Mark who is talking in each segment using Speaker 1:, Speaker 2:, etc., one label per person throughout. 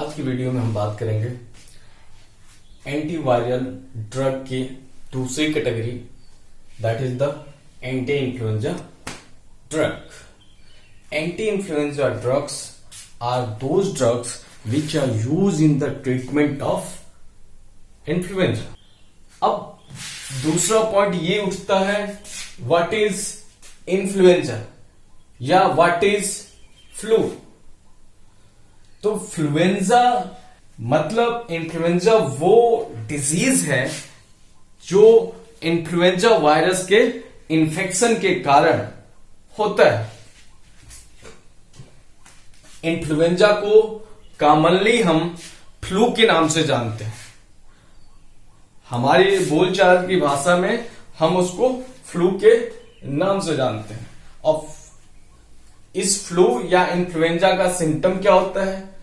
Speaker 1: आज की वीडियो में हम बात करेंगे एंटीवायरल ड्रग की दूसरी category, that is the anti influenza drug. Anti influenza drugs are those drugs which are use in the treatment of influenza. अब दूसरा पॉइंट ये उठता है, व्हाट इज इन्फ्लुएंजा या व्हाट इज फ्लू. तो फ्लुएंजा मतलब इन्फ्लुएंजा वो डिजीज है जो इन्फ्लुएंजा वायरस के इन्फेक्शन के कारण होता है. इन्फ्लुएंजा को कॉमनली हम फ्लू के नाम से जानते हैं. हमारी बोलचाल की भाषा में हम उसको फ्लू के नाम से जानते हैं. और इस फ्लू या इन्फ्लुएंजा का सिम्टम क्या होता है?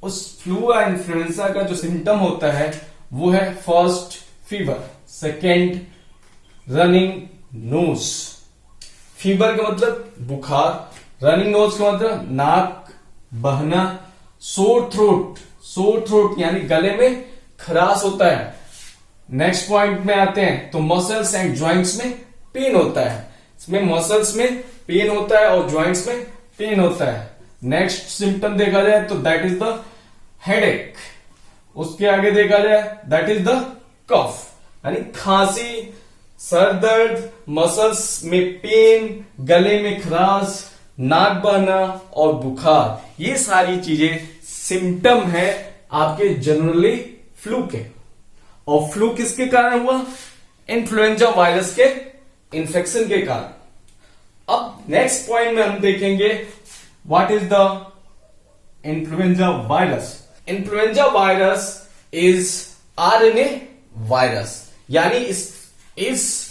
Speaker 1: उस फ्लू या इन्फ्लुएंजा का जो सिम्टम होता है वो है first fever, second running nose. Fever का मतलब बुखार, रनिंग नोज का मतलब नाक बहना, सोर थ्रोट यानी गले में खराश होता है. नेक्स्ट पॉइंट में आते हैं तो मसल्स एंड ज्वाइंट्स में पेन होता है. इसमें मसल्स में पेन होता है और ज्वाइंट्स में पेन होता है. नेक्स्ट सिम्टम देखा जाए तो दैट इज द हेडेक. उसके आगे देखा जाए दैट इज द कफ यानी खांसी, सर दर्द, मसल्स में पेन, गले में खराश, नाक बहना और बुखार. ये सारी चीजें सिम्टम है आपके जनरली फ्लू के. और फ्लू किसके कारण हुआ? इन्फ्लुएंजा वायरस के इन्फेक्शन के कारण. अब नेक्स्ट पॉइंट में हम देखेंगे what is the influenza virus. Influenza virus is RNA virus, यानी इस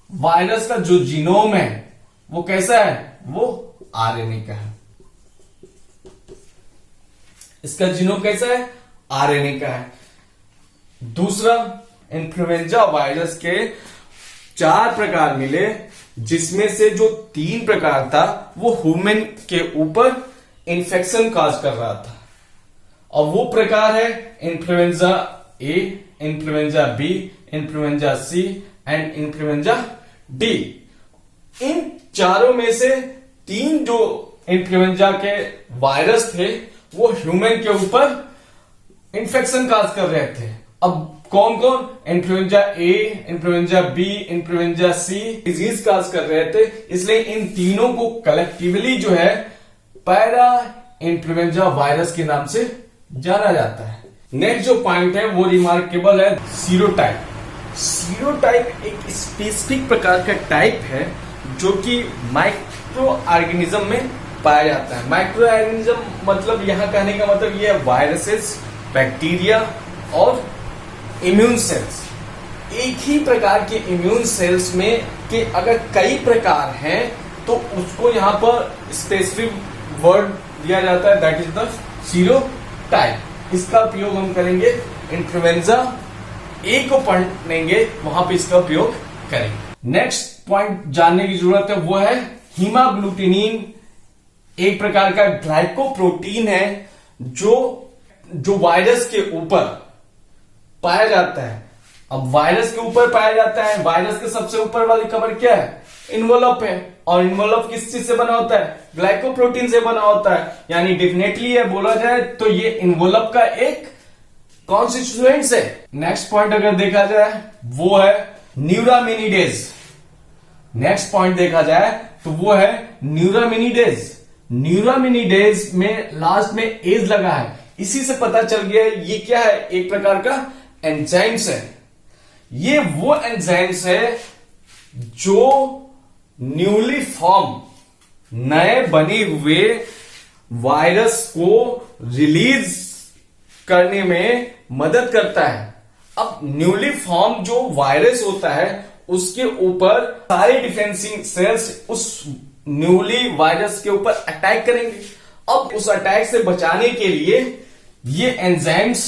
Speaker 1: वायरस का जो जीनोम है वो कैसा है? वो आरएनए का है. इसका जीनोम कैसा है? आरएनए का है. दूसरा, इन्फ्लुएंजा वायरस के 4 प्रकार मिले, जिसमें से जो 3 प्रकार था वो ह्यूमन के ऊपर इन्फेक्शन काज कर रहा था. और वो प्रकार है influenza A, influenza B, influenza C and influenza D. इन चारों में से 3 जो इन्फ्लुएंजा के वायरस थे वो ह्यूमन के ऊपर इन्फेक्शन काज कर रहे थे. अब कौन कौन? Influenza A, influenza B, influenza C disease cause कर रहे थे. इसलिए इन तीनों को कलेक्टिवली जो है पैरा इन्फ्लुएंजा वायरस के नाम से जाना जाता है. नेक्स्ट जो पॉइंट है वो रिमार्केबल है सीरोटाइप. सीरोटाइप एक स्पेसिफिक प्रकार का टाइप है जो कि माइक्रो ऑर्गेनिज्म में पाया जाता है. माइक्रो ऑर्गेनिज्म मतलब यहां कहने का मतलब ये है वायरसेस, बैक्टीरिया और इम्यून सेल्स. एक ही प्रकार के इम्यून सेल्स में के अगर कई प्रकार हैं तो उसको यहां पर स्पेसिफिक वर्ड दिया जाता है, दैट इज द सीरोटाइप. इसका उपयोग हम करेंगे इन्फ्लुएंजा ए को पढ़ेंगे, वहां पे इसका उपयोग करेंगे. नेक्स्ट पॉइंट जानने की जरूरत है वो है हीमाग्लूटिनिन. एक प्रकार का ग्लाइकोप्रोटीन है जो वायरस के ऊपर पाया जाता है. अब वायरस के ऊपर पाया जाता है, वायरस के सबसे ऊपर वाली कवर क्या है? इन्वोलप है. और इन्वोलप किस चीज से बना होता है? ग्लाइकोप्रोटीन से बना होता है. यानी डेफिनेटली ये बोला जाए तो ये इन्वोलप का एक कॉन्स्टिट्यूएंट्स है. नेक्स्ट पॉइंट अगर देखा जाए वो है न्यूरामिनिडेज. नेक्स्ट पॉइंट देखा जाए तो वो है न्यूरामिनिडेज. न्यूरामिनिडेज में लास्ट में एज लगा है, इसी से पता चल गया ये क्या है? एक प्रकार का एंजाइम्स है. ये वो एंजाइम्स है जो न्यूली फॉर्म नए बने हुए वायरस को रिलीज करने में मदद करता है. अब न्यूली फॉर्म जो वायरस होता है उसके ऊपर सारे डिफेंसिंग सेल्स उस न्यूली वायरस के ऊपर अटैक करेंगे. अब उस अटैक से बचाने के लिए ये एंजाइम्स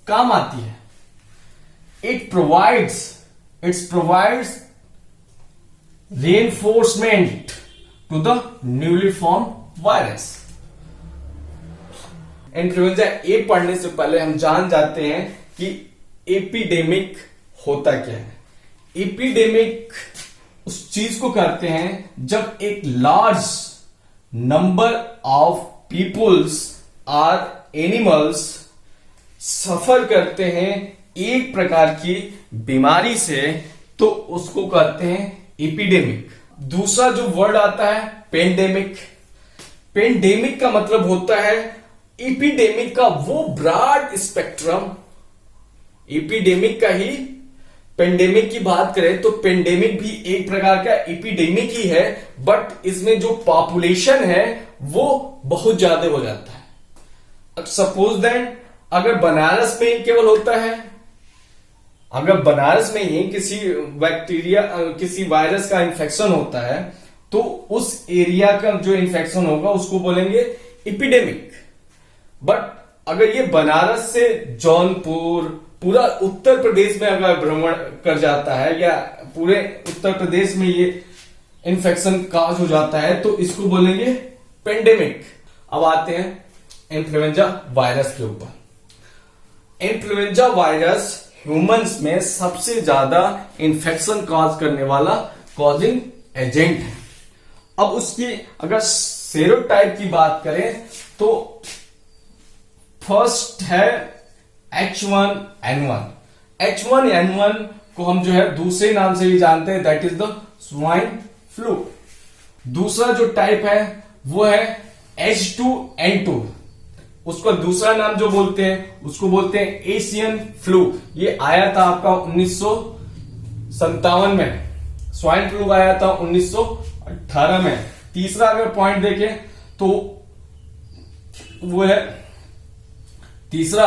Speaker 1: काम आती है. It provides reinforcement to the newly formed virus. Influenza ए पढ़ने से पहले हम जान जाते हैं कि एपिडेमिक होता क्या है। एपिडेमिक उस चीज को कहते हैं जब एक लार्ज नंबर ऑफ पीपुल्स और एनिमल्स सफर करते हैं एक प्रकार की बीमारी से, तो उसको कहते हैं एपिडेमिक। दूसरा जो वर्ड आता है पेंडेमिक। पेंडेमिक का मतलब होता है एपिडेमिक का वो ब्रॉड स्पेक्ट्रम। एपिडेमिक का ही पेंडेमिक की बात करें तो पेंडेमिक भी एक प्रकार का एपिडेमिक ही है, बट इसमें जो पॉपुलेशन है वो बहुत ज्यादा हो जाता है। सपोज दैट अगर बनारस में केवल होता है, अगर बनारस में ही किसी बैक्टीरिया किसी वायरस का इन्फेक्शन होता है तो उस एरिया का जो इन्फेक्शन होगा उसको बोलेंगे एपिडेमिक। बट अगर ये बनारस से जौनपुर पूरा उत्तर प्रदेश में अगर भ्रमण कर जाता है या पूरे उत्तर प्रदेश में ये इन्फेक्शन काज हो जाता है तो इसको बोलेंगे पेंडेमिक। अब आते हैं इन्फ्लुएंजा वायरस के ऊपर। इन्फ्लुएंजा वायरस ह्यूमंस में सबसे ज्यादा इन्फेक्शन कॉज करने वाला कॉजिंग एजेंट है। अब उसकी अगर सेरोटाइप की बात करें तो फर्स्ट है H1N1। H1N1 को हम जो है दूसरे नाम से भी जानते हैं, that is the swine flu. दूसरा जो टाइप है वो है H2N2, उसको दूसरा नाम जो बोलते हैं उसको बोलते हैं एशियन फ्लू। ये आया था आपका 1957 में, स्वाइन फ्लू आया था 1918 में। तीसरा अगर पॉइंट देखें तो वो है, तीसरा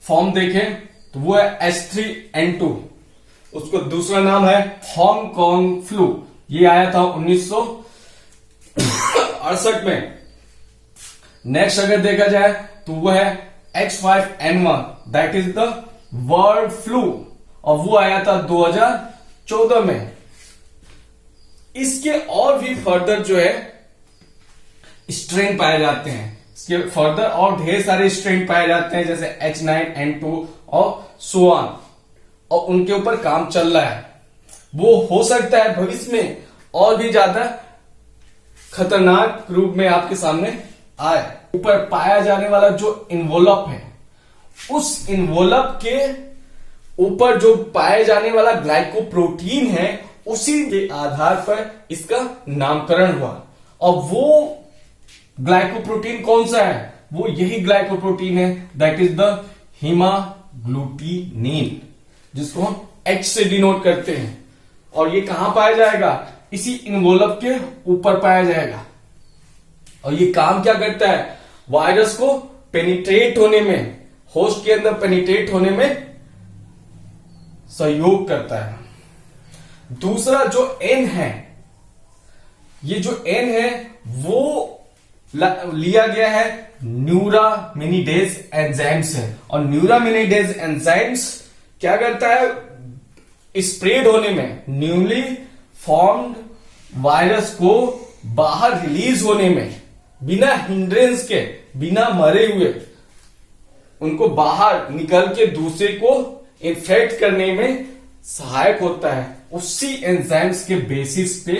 Speaker 1: फॉर्म देखें तो वो है H3N2, उसको दूसरा नाम है हांगकांग फ्लू। ये आया था 1968 में। नेक्स्ट अगर देखा जाए तो वह है H5N1, that is the world flu, और वो आया था 2014 में। इसके और भी फर्दर जो है स्ट्रेन पाए जाते हैं, इसके फर्दर और ढेर सारे स्ट्रेन पाए जाते हैं जैसे H9N2 और सो ऑन, और उनके ऊपर काम चल रहा है। वो हो सकता है भविष्य में और भी ज्यादा खतरनाक रूप में आपके सामने आए। ऊपर पाया जाने वाला जो इन्वोलप है, उस इन्वोलप के ऊपर जो पाए जाने वाला ग्लाइकोप्रोटीन है, उसी के आधार पर इसका नामकरण हुआ। और वो ग्लाइकोप्रोटीन कौन सा है? वो यही ग्लाइकोप्रोटीन है, दैट इज द हीमाग्लूटिनिन, जिसको हम H से डिनोट करते हैं। और ये कहां पाया जाएगा? इसी इन्वोलप के ऊपर पाया जाएगा। और ये काम क्या करता है? वायरस को पेनिट्रेट होने में, होस्ट के अंदर पेनिट्रेट होने में सहयोग करता है। दूसरा जो N है, ये जो N है वो लिया गया है न्यूरामिनिडेज एंजाइम से। और न्यूरामिनिडेज एंजाइम्स क्या करता है? स्प्रेड होने में, न्यूली फॉर्म्ड वायरस को बाहर रिलीज होने में, बिना हिंड्रेंस के, बिना मरे हुए उनको बाहर निकल के दूसरे को इन्फेक्ट करने में सहायक होता है। उसी एंजाइम्स के बेसिस पे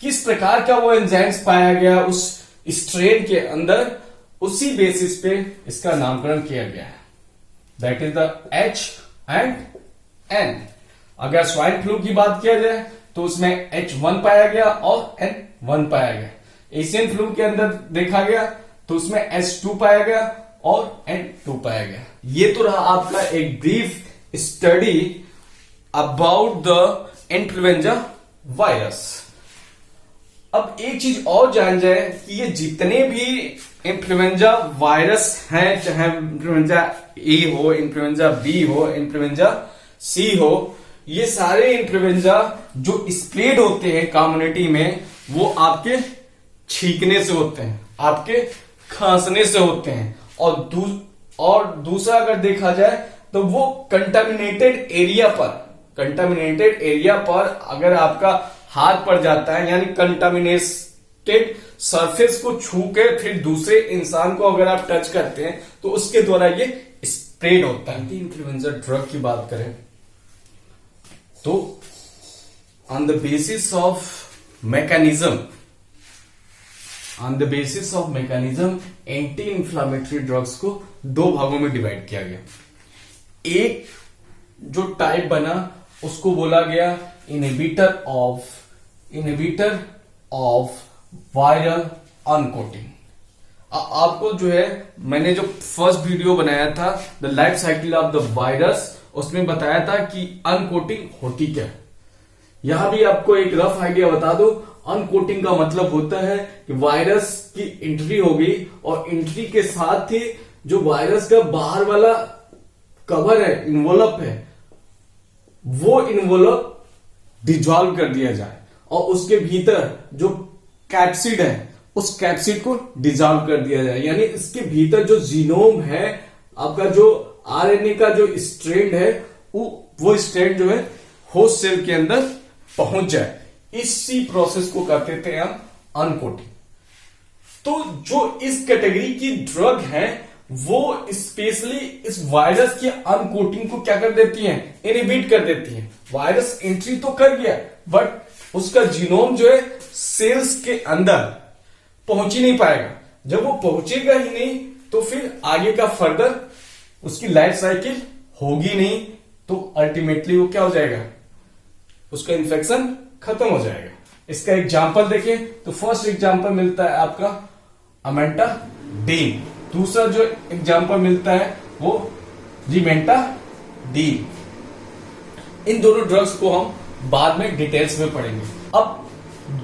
Speaker 1: किस प्रकार का वो एंजाइम्स पाया गया उस स्ट्रेन के अंदर, उसी बेसिस पे इसका नामकरण किया गया है, that is the H and N। अगर स्वाइन फ्लू की बात किया जाए तो उसमें H1 पाया गया और N1 पाया गया। एशियन फ्लू के अंदर देखा गया तो उसमें H2 पाया गया और N2 पाया गया। ये तो रहा आपका एक brief study about the influenza virus. अब एक चीज और जान जाए कि ये जितने भी इन्फ्लुएंजा वायरस हैं, चाहे इन्फ्लुएंजा ए हो, इन्फ्लुएंजा बी हो, इन्फ्लुएंजा सी हो, ये सारे इन्फ्लुएंजा जो स्प्रेड होते हैं कम्युनिटी में, वो आपके छींकने से होते हैं, आपके खांसने से होते हैं। और दूसरा अगर देखा जाए तो वो कंटामिनेटेड एरिया पर अगर आपका हाथ पड़ जाता है, यानी कंटामिनेटेड प्रोटेक्टेड सरफेस को छू के फिर दूसरे इंसान को अगर आप टच करते हैं तो उसके द्वारा ये स्प्रेड होता है। एंटी इन्फ्लुएंजा ड्रग की बात करें तो on the basis of mechanism anti inflammatory drugs को दो भागों में डिवाइड किया गया। एक जो टाइप बना उसको बोला गया इनहिबिटर ऑफ वायरल अनकोटिंग। आपको जो है मैंने जो फर्स्ट वीडियो बनाया था the life cycle of the virus, उसमें बताया था कि अनकोटिंग होती क्या है। यहां भी आपको एक रफ आइडिया बता दो। अनकोटिंग का मतलब होता है कि वायरस की एंट्री हो गई और एंट्री के साथ ही जो वायरस का बाहर वाला कवर है, इन्वोलप है, वो इन्वोलप डिजॉल्व कर दिया जाए और उसके भीतर जो कैप्सिड है उस कैप्सिड को डिजॉल्व कर दिया जाए। यानी इसके भीतर जो जीनोम है, आपका जो आरएनए का जो स्ट्रैंड है, वो स्ट्रैंड जो है होस्ट सेल के अंदर पहुंच जाए। इसी प्रोसेस को कहते थे हम अनकोटिंग। तो जो इस कैटेगरी की ड्रग है वो स्पेशली इस वायरस की अनकोटिंग को क्या कर देती है, इनहिबिट कर देती है। वायरस एंट्री तो कर गया बट उसका जीनोम जो है सेल्स के अंदर पहुंच ही नहीं पाएगा। जब वो पहुंचेगा ही नहीं तो फिर आगे का फर्दर उसकी लाइफ साइकिल होगी नहीं, तो अल्टीमेटली वो क्या हो जाएगा, उसका इन्फेक्शन खत्म हो जाएगा। इसका एग्जाम्पल देखें तो फर्स्ट एग्जाम्पल मिलता है आपका अमेंटाडीन, दूसरा जो एग्जाम्पल मिलता है वो रिमेंटाडीन। इन दोनों ड्रग्स को हम बाद में डिटेल्स में पढ़ेंगे। अब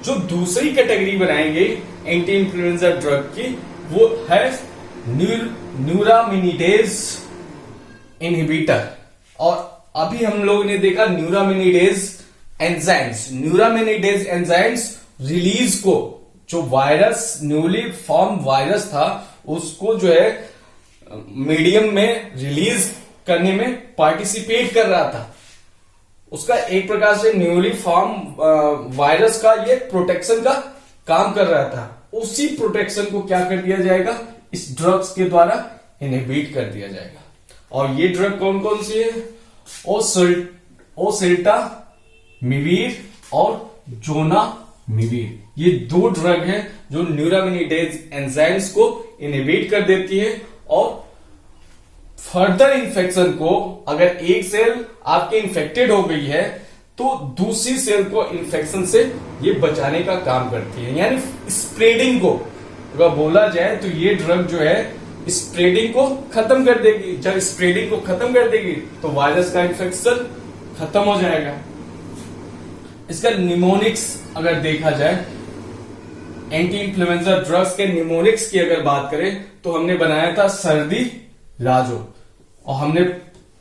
Speaker 1: जो दूसरी कैटेगरी बनाएंगे एंटी इन्फ्लुएंजा ड्रग की वो है न्यूरामिनिडेज इनहिबिटर। और अभी हम लोगों ने देखा न्यूरामिनिडेज एंजाइम्स। न्यूरामिनिडेज एंजाइम्स रिलीज को, जो वायरस न्यूली फॉर्म वायरस था उसको जो है मीडियम में रिलीज करने में पार्टिसिपेट कर रहा था। उसका एक प्रकार से न्यूली फॉर्म वायरस का ये प्रोटेक्शन का काम कर रहा था। उसी प्रोटेक्शन को क्या कर दिया जाएगा, इस ड्रग्स के द्वारा इनहिबिट कर दिया जाएगा। और ये ड्रग कौन कौन सी है, ओसेल्टामिविर और जोनामिविर। ये दो ड्रग हैं जो न्यूरामिनिडेज एंजाइम्स को इनहिबिट कर देती है और फर्दर इंफेक्शन को, अगर एक सेल आपके इंफेक्टेड हो गई है तो दूसरी सेल को इंफेक्शन से ये बचाने का काम करती है। यानी स्प्रेडिंग को अगर बोला जाए तो ये ड्रग जो है स्प्रेडिंग को खत्म कर देगी। जब स्प्रेडिंग को खत्म कर देगी तो वायरस का इंफेक्शन खत्म हो जाएगा। इसका निमोनिक्स अगर देखा जाए, एंटी इन्फ्लुएंजा ड्रग्स के निमोनिक्स की अगर बात करें तो हमने बनाया था सर्दी राजो, और हमने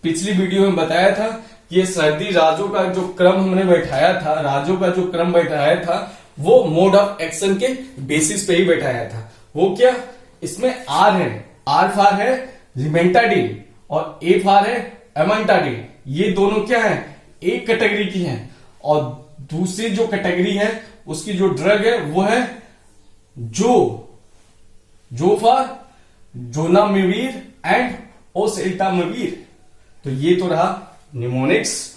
Speaker 1: पिछली वीडियो में बताया था कि ये सर्दी राजो का जो क्रम हमने बैठाया था, राजो का जो क्रम बैठाया था वो मोड ऑफ एक्शन के बेसिस पे ही बैठाया था। वो क्या, इसमें आर है, आर फार है रिमेंटाडिन और ए फार है एमेंटाडिन। ये दोनों क्या है, एक कैटेगरी की हैं। और दूसरी जो कैटेगरी है उसकी जो ड्रग है वो है जो फार जोनामिविर एंड ओसेल्टामिविर। तो ये तो रहा निमोनिक्स।